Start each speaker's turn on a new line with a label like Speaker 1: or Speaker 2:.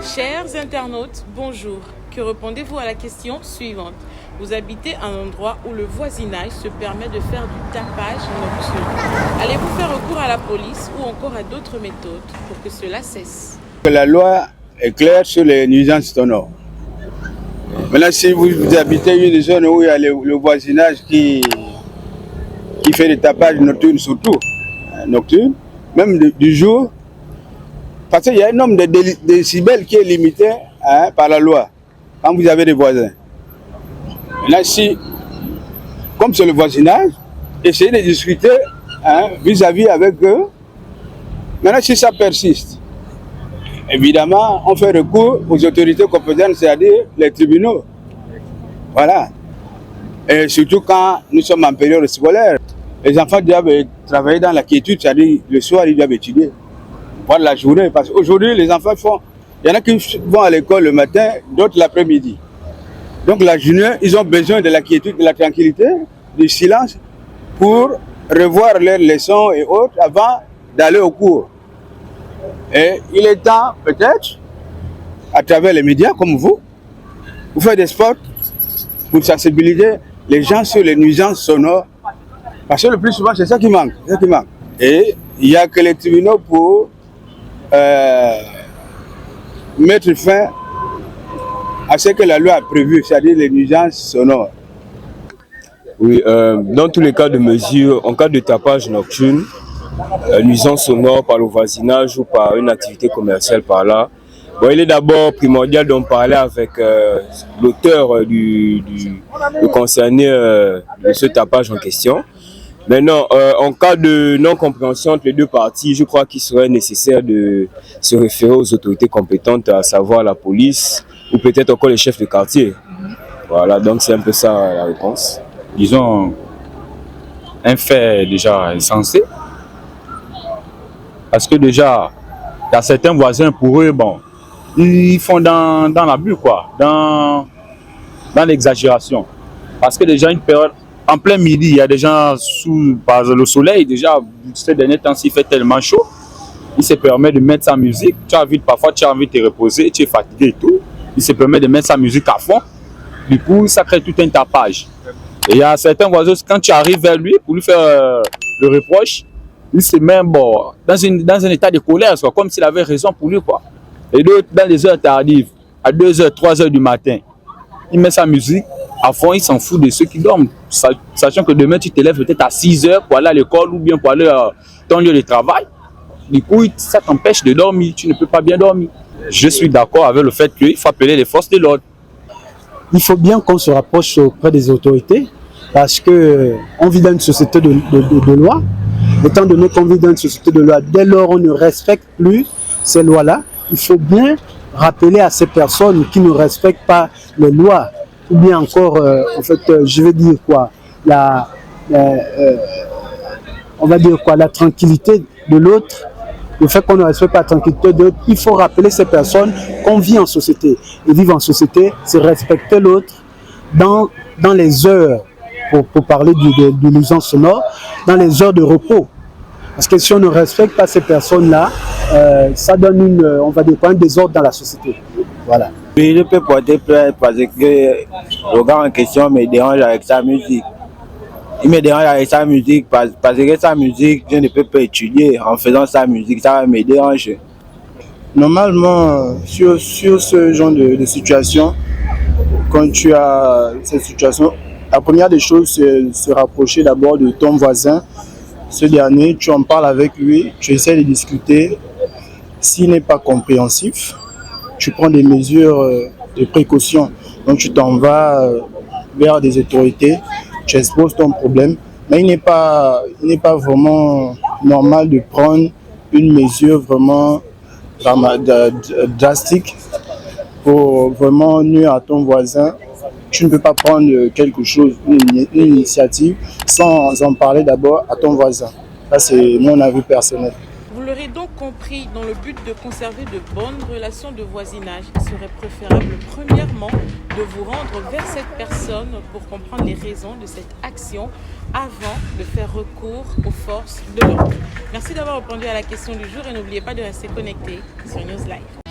Speaker 1: Chers internautes, bonjour. Que répondez-vous à la question suivante? Vous habitez un endroit où le voisinage se permet de faire du tapage nocturne. Allez-vous faire recours à la police ou encore à d'autres méthodes pour que cela cesse?
Speaker 2: La loi est claire sur les nuisances sonores. Maintenant, si vous habitez une zone où il y a le voisinage qui fait des tapages nocturnes, surtout nocturnes, même du jour, parce qu'il y a un nombre de décibels qui est limité par la loi quand vous avez des voisins. Maintenant, si, comme c'est le voisinage, essayez de discuter vis-à-vis avec eux. Maintenant, si ça persiste, évidemment, on fait recours aux autorités compétentes, c'est-à-dire les tribunaux. Voilà. Et surtout quand nous sommes en période scolaire, les enfants doivent travailler dans la quiétude, c'est-à-dire le soir, ils doivent étudier. Voilà la journée. Parce qu'aujourd'hui, les enfants il y en a qui vont à l'école le matin, d'autres l'après-midi. Donc la journée, ils ont besoin de la quiétude, de la tranquillité, du silence pour revoir leurs leçons et autres avant d'aller au cours. Et il est temps, peut-être, à travers les médias comme vous faire des spots pour sensibiliser les gens sur les nuisances sonores. Parce que le plus souvent, c'est ça qui manque. Et il n'y a que les tribunaux pour mettre fin à ce que la loi a prévu, c'est-à-dire les nuisances sonores.
Speaker 3: Oui, dans tous les cas de mesure, en cas de tapage nocturne, nuisance sonore par le voisinage ou par une activité commerciale par là, bon, il est d'abord primordial d'en parler avec l'auteur du concerné de ce tapage en question. Maintenant, en cas de non-compréhension entre les deux parties, je crois qu'il serait nécessaire de se référer aux autorités compétentes, à savoir la police ou peut-être encore les chefs de quartier. Voilà, donc c'est un peu ça la réponse.
Speaker 4: Disons, un fait déjà insensé. Parce que déjà, il y a certains voisins, pour eux, bon, ils font dans l'abus, quoi, dans l'exagération. Parce que déjà, une période, en plein midi, il y a des gens par le soleil, déjà, ces derniers temps, s'il fait tellement chaud, il se permet de mettre sa musique. Parfois, tu as envie de te reposer, tu es fatigué et tout. Il se permet de mettre sa musique à fond. Du coup, ça crée tout un tapage. Et il y a certains voisins, quand tu arrives vers lui pour lui faire le reproche, il se met dans un état de colère, quoi, comme s'il avait raison pour lui, quoi. Et d'autres, dans les heures tardives, à 2h, 3h du matin, il met sa musique à fond, il s'en fout de ceux qui dorment. Sachant que demain, tu te lèves peut-être à 6h pour aller à l'école ou bien pour aller à ton lieu de travail. Du coup, ça t'empêche de dormir, tu ne peux pas bien dormir. Je suis d'accord avec le fait qu'il faut appeler les forces de l'ordre.
Speaker 5: Il faut bien qu'on se rapproche auprès des autorités parce qu'on vit dans une société de loi. Étant donné qu'on vit dans une société de loi, dès lors on ne respecte plus ces lois-là, il faut bien rappeler à ces personnes qui ne respectent pas les lois, ou bien encore, je vais dire quoi, on va dire quoi, la tranquillité de l'autre, le fait qu'on ne respecte pas la tranquillité de l'autre, il faut rappeler ces personnes qu'on vit en société. Et vivre en société, c'est respecter l'autre dans les heures, pour parler de nuisance sonore, dans les heures de repos. Parce que si on ne respecte pas ces personnes-là, ça donne un désordre dans la société. Voilà.
Speaker 2: Oui, je peux porter plainte parce que le gars en question me dérange avec sa musique. Il me dérange avec sa musique parce que sa musique, je ne peux pas étudier en faisant sa musique, ça me dérange.
Speaker 6: Normalement, sur ce genre de situation, quand tu as cette situation, la première des choses, c'est se rapprocher d'abord de ton voisin. Ce dernier, tu en parles avec lui, tu essaies de discuter. S'il n'est pas compréhensif, tu prends des mesures de précaution. Donc tu t'en vas vers des autorités, tu exposes ton problème. Mais il n'est pas vraiment normal de prendre une mesure vraiment drastique pour vraiment nuire à ton voisin. Tu ne peux pas prendre quelque chose, une initiative, sans en parler d'abord à ton voisin. Ça, c'est mon avis personnel.
Speaker 1: Vous l'aurez donc compris, dans le but de conserver de bonnes relations de voisinage, il serait préférable premièrement de vous rendre vers cette personne pour comprendre les raisons de cette action avant de faire recours aux forces de l'ordre. Merci d'avoir répondu à la question du jour et n'oubliez pas de rester connecté sur News Live.